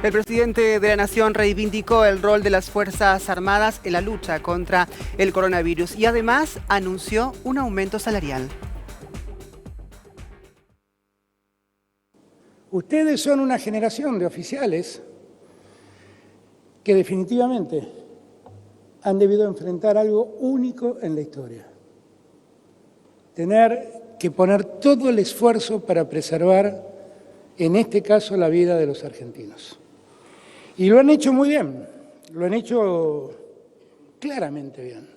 El presidente de la Nación reivindicó el rol de las Fuerzas Armadas en la lucha contra el coronavirus y además anunció un aumento salarial. Ustedes son una generación de oficiales que definitivamente han debido enfrentar algo único en la historia. Tener que poner todo el esfuerzo para preservar, en este caso, la vida de los argentinos. Y lo han hecho muy bien, lo han hecho claramente bien.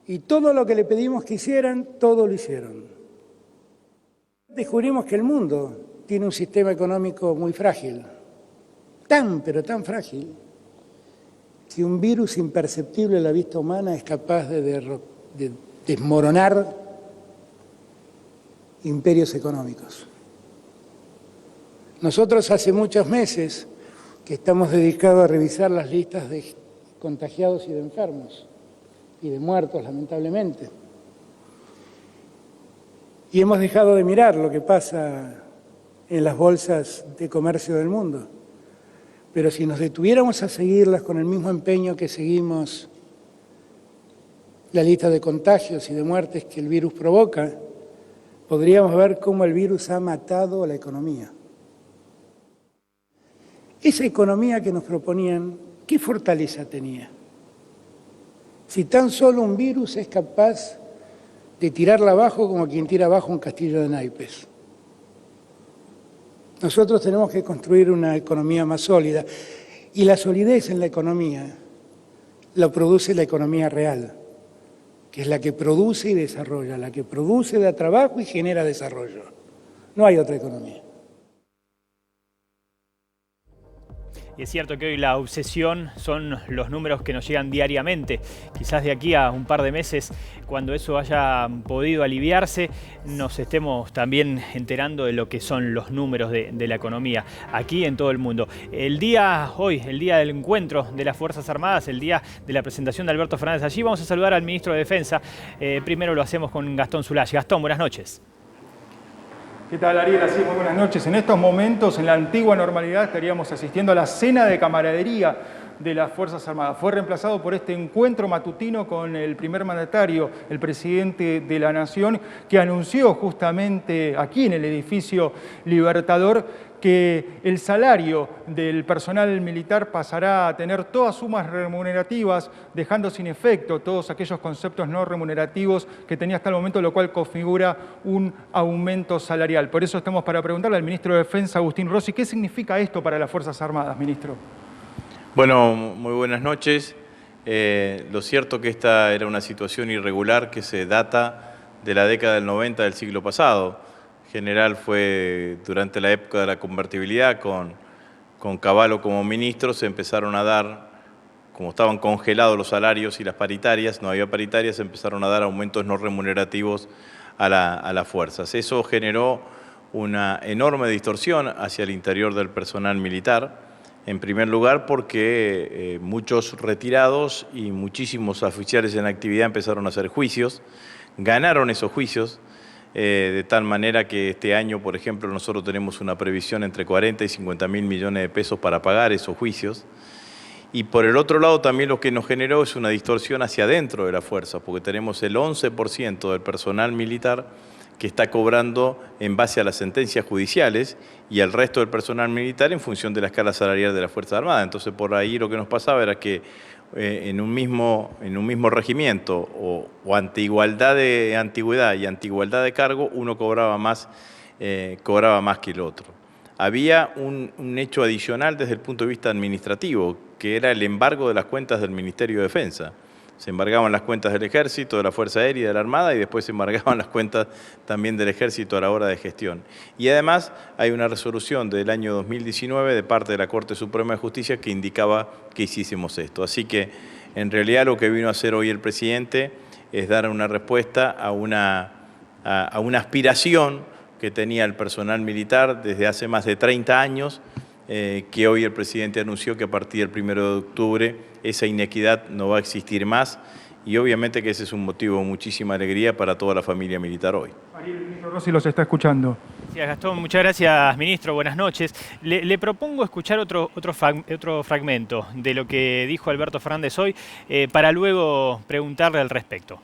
Y todo lo que le pedimos que hicieran, todo lo hicieron. Descubrimos que el mundo tiene un sistema económico muy frágil, pero tan frágil, que un virus imperceptible a la vista humana es capaz de desmoronar imperios económicos. Nosotros hace muchos meses que estamos dedicados a revisar las listas de contagiados y de enfermos y de muertos, lamentablemente. Y hemos dejado de mirar lo que pasa en las bolsas de comercio del mundo. Pero si nos detuviéramos a seguirlas con el mismo empeño que seguimos la lista de contagios y de muertes que el virus provoca, podríamos ver cómo el virus ha matado a la economía. Esa economía que nos proponían, ¿qué fortaleza tenía? Si tan solo un virus es capaz de tirarla abajo como quien tira abajo un castillo de naipes. Nosotros tenemos que construir una economía más sólida y la solidez en la economía la produce la economía real, que es la que produce y desarrolla, la que produce, da trabajo y genera desarrollo. No hay otra economía. Y es cierto que hoy la obsesión son los números que nos llegan diariamente. Quizás de aquí a un par de meses, cuando eso haya podido aliviarse, nos estemos también enterando de lo que son los números de la economía aquí en todo el mundo. El día hoy, el día del encuentro de las Fuerzas Armadas, el día de la presentación de Alberto Fernández allí, vamos a saludar al ministro de Defensa. Primero lo hacemos con Gastón Zulay. Gastón, buenas noches. ¿Qué tal, Ariel? Así, muy buenas noches. En estos momentos, en la antigua normalidad, estaríamos asistiendo a la cena de camaradería de las Fuerzas Armadas. Fue reemplazado por este encuentro matutino con el primer mandatario, el presidente de la Nación, que anunció justamente aquí en el edificio Libertador que el salario del personal militar pasará a tener todas sumas remunerativas, dejando sin efecto todos aquellos conceptos no remunerativos que tenía hasta el momento, lo cual configura un aumento salarial. Por eso estamos para preguntarle al ministro de Defensa, Agustín Rossi, ¿qué significa esto para las Fuerzas Armadas, ministro? Bueno, muy buenas noches. Lo cierto que esta era una situación irregular que se data de la década del 90 del siglo pasado. General fue durante la época de la convertibilidad con Cavallo como ministro, se empezaron a dar, como estaban congelados los salarios y las paritarias, no había paritarias, se empezaron a dar aumentos no remunerativos a las fuerzas. Eso generó una enorme distorsión hacia el interior del personal militar, en primer lugar porque muchos retirados y muchísimos oficiales en actividad empezaron a hacer juicios, ganaron esos juicios, de tal manera que este año, por ejemplo, nosotros tenemos una previsión entre 40 y 50 mil millones de pesos para pagar esos juicios. Y por el otro lado también lo que nos generó es una distorsión hacia adentro de la fuerza, porque tenemos el 11% del personal militar que está cobrando en base a las sentencias judiciales y el resto del personal militar en función de la escala salarial de la Fuerza Armada. Entonces por ahí lo que nos pasaba era que en un mismo regimiento o ante igualdad de antigüedad y ante igualdad de cargo, uno cobraba más que el otro. Había un hecho adicional desde el punto de vista administrativo, que era el embargo de las cuentas del Ministerio de Defensa. Se embargaban las cuentas del Ejército, de la Fuerza Aérea y de la Armada, y después se embargaban las cuentas también del Ejército a la hora de gestión. Y además hay una resolución del año 2019 de parte de la Corte Suprema de Justicia que indicaba que hiciésemos esto. Así que en realidad lo que vino a hacer hoy el presidente es dar una respuesta a una aspiración que tenía el personal militar desde hace más de 30 años, que hoy el presidente anunció que a partir del 1 de octubre esa inequidad no va a existir más y obviamente que ese es un motivo de muchísima alegría para toda la familia militar hoy. Ariel, el ministro Rossi los está escuchando. Gracias, Gastón. Muchas gracias, ministro. Buenas noches. Le propongo escuchar otro fragmento de lo que dijo Alberto Fernández hoy para luego preguntarle al respecto.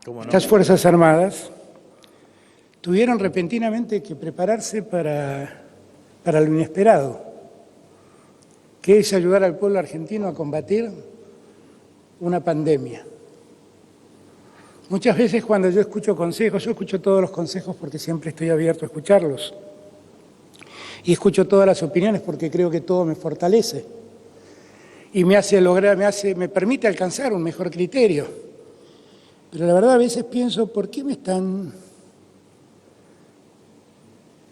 ¿Cómo no? Estas Fuerzas Armadas tuvieron repentinamente que prepararse para lo inesperado, que es ayudar al pueblo argentino a combatir una pandemia. Muchas veces cuando yo escucho consejos, yo escucho todos los consejos porque siempre estoy abierto a escucharlos. Y escucho todas las opiniones porque creo que todo me fortalece y me permite alcanzar un mejor criterio. Pero la verdad a veces pienso, ¿por qué me están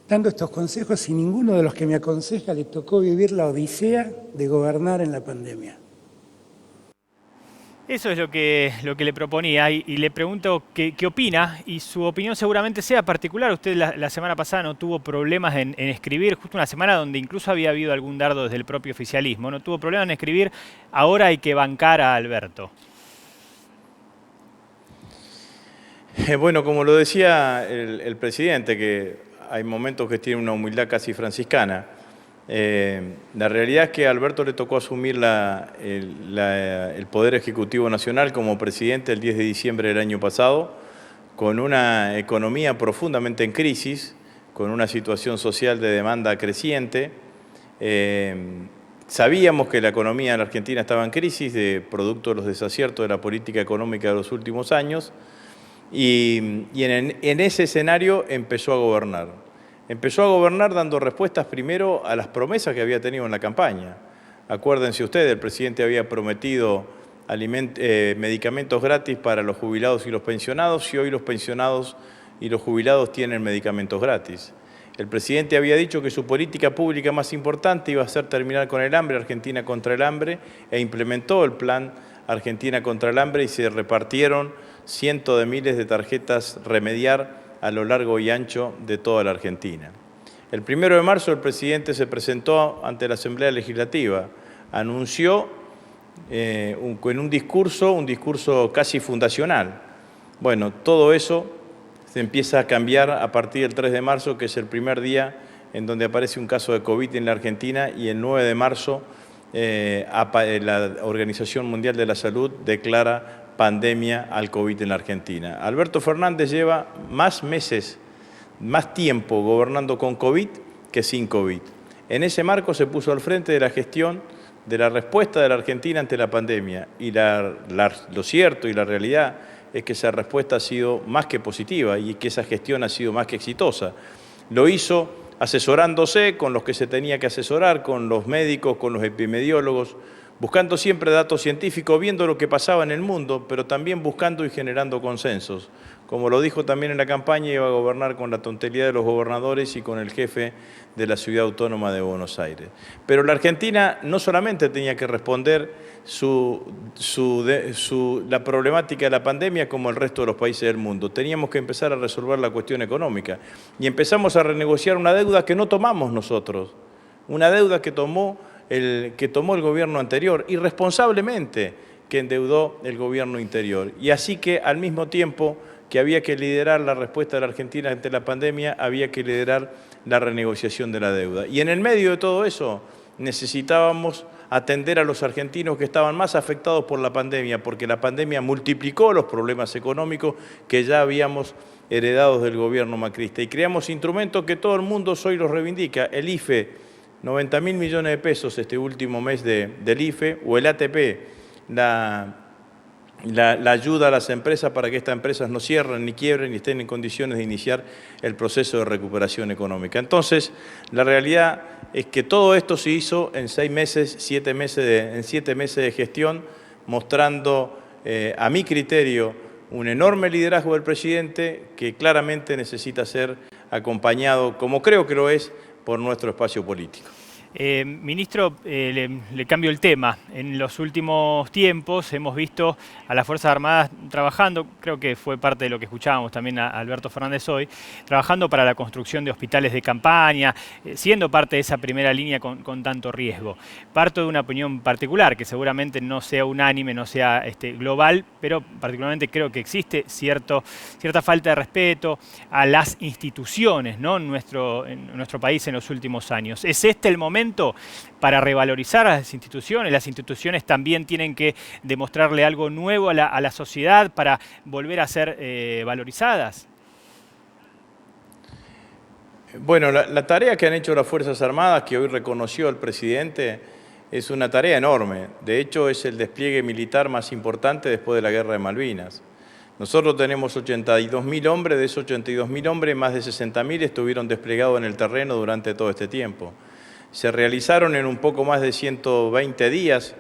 dando estos consejos si ninguno de los que me aconseja le tocó vivir la odisea de gobernar en la pandemia? Eso es lo que le proponía y le pregunto qué opina, y su opinión seguramente sea particular. Usted la semana pasada no tuvo problemas en escribir, justo una semana donde incluso había habido algún dardo desde el propio oficialismo. No tuvo problemas en escribir, ahora hay que bancar a Alberto. Bueno, como lo decía el presidente, que hay momentos que tiene una humildad casi franciscana. La realidad es que a Alberto le tocó asumir el Poder Ejecutivo Nacional como presidente el 10 de diciembre del año pasado, con una economía profundamente en crisis, con una situación social de demanda creciente. Sabíamos que la economía en la Argentina estaba en crisis, producto de los desaciertos de la política económica de los últimos años, y en ese escenario empezó a gobernar. Empezó a gobernar dando respuestas primero a las promesas que había tenido en la campaña. Acuérdense ustedes, el presidente había prometido medicamentos gratis para los jubilados y los pensionados, y hoy los pensionados y los jubilados tienen medicamentos gratis. El presidente había dicho que su política pública más importante iba a ser terminar con el hambre, Argentina contra el hambre, e implementó el plan Argentina contra el hambre y se repartieron cientos de miles de tarjetas Remediar a lo largo y ancho de toda la Argentina. El 1 de marzo el presidente se presentó ante la Asamblea Legislativa, anunció en un discurso casi fundacional. Bueno, todo eso se empieza a cambiar a partir del 3 de marzo, que es el primer día en donde aparece un caso de COVID en la Argentina, y el 9 de marzo la Organización Mundial de la Salud declara pandemia al COVID en la Argentina. Alberto Fernández lleva más meses, más tiempo gobernando con COVID que sin COVID. En ese marco se puso al frente de la gestión de la respuesta de la Argentina ante la pandemia, y lo cierto y la realidad es que esa respuesta ha sido más que positiva y que esa gestión ha sido más que exitosa. Lo hizo asesorándose con los que se tenía que asesorar, con los médicos, con los epidemiólogos, buscando siempre datos científicos, viendo lo que pasaba en el mundo, pero también buscando y generando consensos. Como lo dijo también en la campaña, iba a gobernar con la tontería de los gobernadores y con el jefe de la Ciudad Autónoma de Buenos Aires. Pero la Argentina no solamente tenía que responder la problemática de la pandemia como el resto de los países del mundo. Teníamos que empezar a resolver la cuestión económica y empezamos a renegociar una deuda que no tomamos nosotros, una deuda que tomó el gobierno anterior, irresponsablemente que endeudó el gobierno anterior. Y así que al mismo tiempo que había que liderar la respuesta de la Argentina ante la pandemia, había que liderar la renegociación de la deuda. Y en el medio de todo eso necesitábamos atender a los argentinos que estaban más afectados por la pandemia, porque la pandemia multiplicó los problemas económicos que ya habíamos heredado del gobierno macrista. Y creamos instrumentos que todo el mundo hoy los reivindica, el IFE, 90.000 millones de pesos este último mes del IFE, o el ATP, la ayuda a las empresas para que estas empresas no cierren ni quiebren ni estén en condiciones de iniciar el proceso de recuperación económica. Entonces, la realidad es que todo esto se hizo en 6 meses, 7 meses de gestión, mostrando, a mi criterio, un enorme liderazgo del presidente que claramente necesita ser acompañado, como creo que lo es, por nuestro espacio político. Ministro, le cambio el tema. En los últimos tiempos hemos visto a las Fuerzas Armadas trabajando, creo que fue parte de lo que escuchábamos también a Alberto Fernández hoy, trabajando para la construcción de hospitales de campaña, siendo parte de esa primera línea con tanto riesgo. Parto de una opinión particular, que seguramente no sea unánime, no sea global, pero particularmente creo que existe cierta falta de respeto a las instituciones, ¿no? en nuestro país en los últimos años. ¿Es este el momento para revalorizar a las instituciones? Las instituciones también tienen que demostrarle algo nuevo a la sociedad para volver a ser valorizadas. Bueno, la tarea que han hecho las Fuerzas Armadas, que hoy reconoció el presidente, es una tarea enorme. De hecho, es el despliegue militar más importante después de la Guerra de Malvinas. Nosotros tenemos 82.000 hombres, de esos 82.000 hombres, más de 60.000 estuvieron desplegados en el terreno durante todo este tiempo. Se realizaron en un poco más de 120 días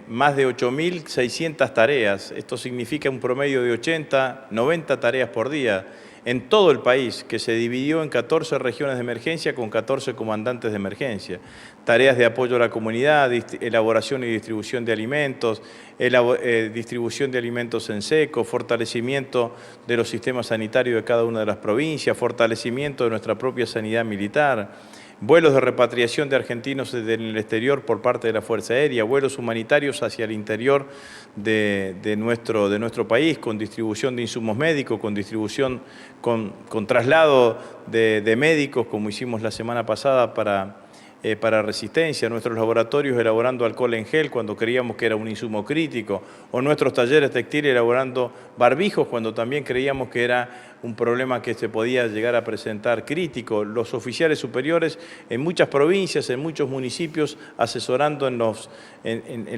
más de 8.600 tareas. Esto significa un promedio de 80, 90 tareas por día en todo el país, que se dividió en 14 regiones de emergencia con 14 comandantes de emergencia. Tareas de apoyo a la comunidad, elaboración y distribución de alimentos, distribución de alimentos en seco, fortalecimiento de los sistemas sanitarios de cada una de las provincias, fortalecimiento de nuestra propia sanidad militar, vuelos de repatriación de argentinos en el exterior por parte de la Fuerza Aérea, vuelos humanitarios hacia el interior de nuestro país, con distribución de insumos médicos, con distribución, con traslado de médicos, como hicimos la semana pasada para Resistencia, nuestros laboratorios elaborando alcohol en gel cuando creíamos que era un insumo crítico, o nuestros talleres textiles elaborando barbijos cuando también creíamos que era un problema que se podía llegar a presentar crítico. Los oficiales superiores en muchas provincias, en muchos municipios, asesorando en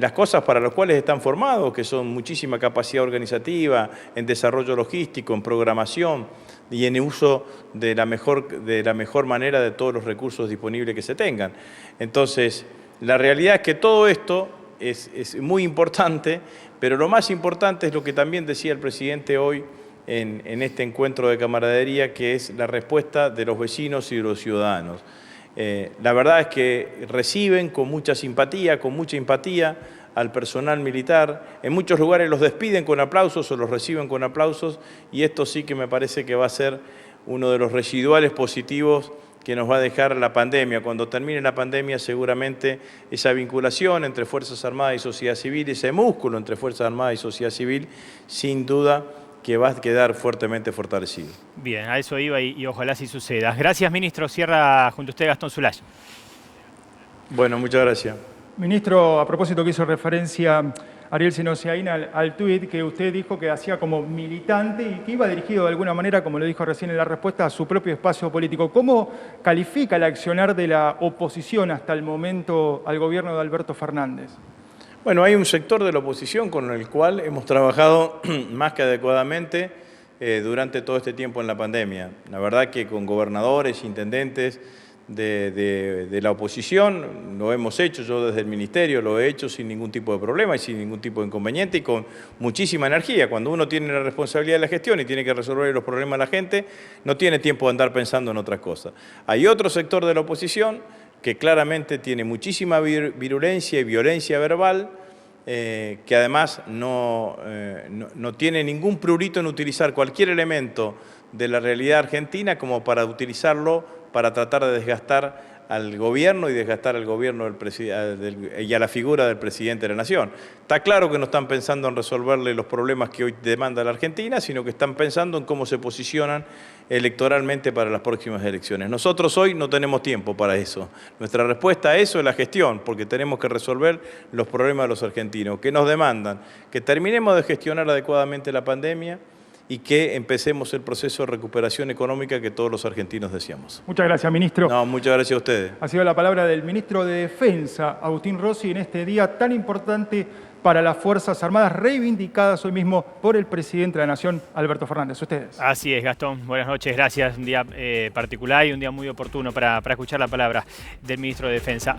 las cosas para las cuales están formados, que son muchísima capacidad organizativa, en desarrollo logístico, en programación y en uso de la mejor manera de todos los recursos disponibles que se tengan. Entonces, la realidad es que todo esto es muy importante, pero lo más importante es lo que también decía el presidente hoy en este encuentro de camaradería, que es la respuesta de los vecinos y de los ciudadanos. La verdad es que reciben con mucha simpatía, con mucha empatía al personal militar. En muchos lugares los despiden con aplausos o los reciben con aplausos, y esto sí que me parece que va a ser uno de los residuales positivos que nos va a dejar la pandemia. Cuando termine la pandemia, seguramente esa vinculación entre Fuerzas Armadas y sociedad civil, ese músculo entre Fuerzas Armadas y sociedad civil, sin duda que va a quedar fuertemente fortalecido. Bien, a eso iba y ojalá así suceda. Gracias, ministro. Cierra junto a usted Gastón Zulay. Bueno, muchas gracias. Ministro, a propósito que hizo referencia Ariel Senosiaín al tuit que usted dijo que hacía como militante y que iba dirigido de alguna manera, como lo dijo recién en la respuesta, a su propio espacio político. ¿Cómo califica el accionar de la oposición hasta el momento al gobierno de Alberto Fernández? Bueno, hay un sector de la oposición con el cual hemos trabajado más que adecuadamente durante todo este tiempo en la pandemia. La verdad que con gobernadores, intendentes de la oposición lo hemos hecho, yo desde el ministerio lo he hecho sin ningún tipo de problema y sin ningún tipo de inconveniente y con muchísima energía. Cuando uno tiene la responsabilidad de la gestión y tiene que resolver los problemas de la gente, no tiene tiempo de andar pensando en otras cosas. Hay otro sector de la oposición que claramente tiene muchísima virulencia y violencia verbal, que además no tiene ningún prurito en utilizar cualquier elemento de la realidad argentina como para utilizarlo para tratar de desgastar al gobierno y desgastar al gobierno y a la figura del presidente de la Nación. Está claro que no están pensando en resolverle los problemas que hoy demanda la Argentina, sino que están pensando en cómo se posicionan electoralmente para las próximas elecciones. Nosotros hoy no tenemos tiempo para eso. Nuestra respuesta a eso es la gestión, porque tenemos que resolver los problemas de los argentinos, que nos demandan que terminemos de gestionar adecuadamente la pandemia y que empecemos el proceso de recuperación económica que todos los argentinos deseamos. Muchas gracias, ministro. No, muchas gracias a ustedes. Ha sido la palabra del ministro de Defensa, Agustín Rossi, en este día tan importante para las Fuerzas Armadas, reivindicadas hoy mismo por el presidente de la Nación, Alberto Fernández. Ustedes. Así es, Gastón. Buenas noches, gracias. Un día particular y un día muy oportuno para escuchar la palabra del ministro de Defensa.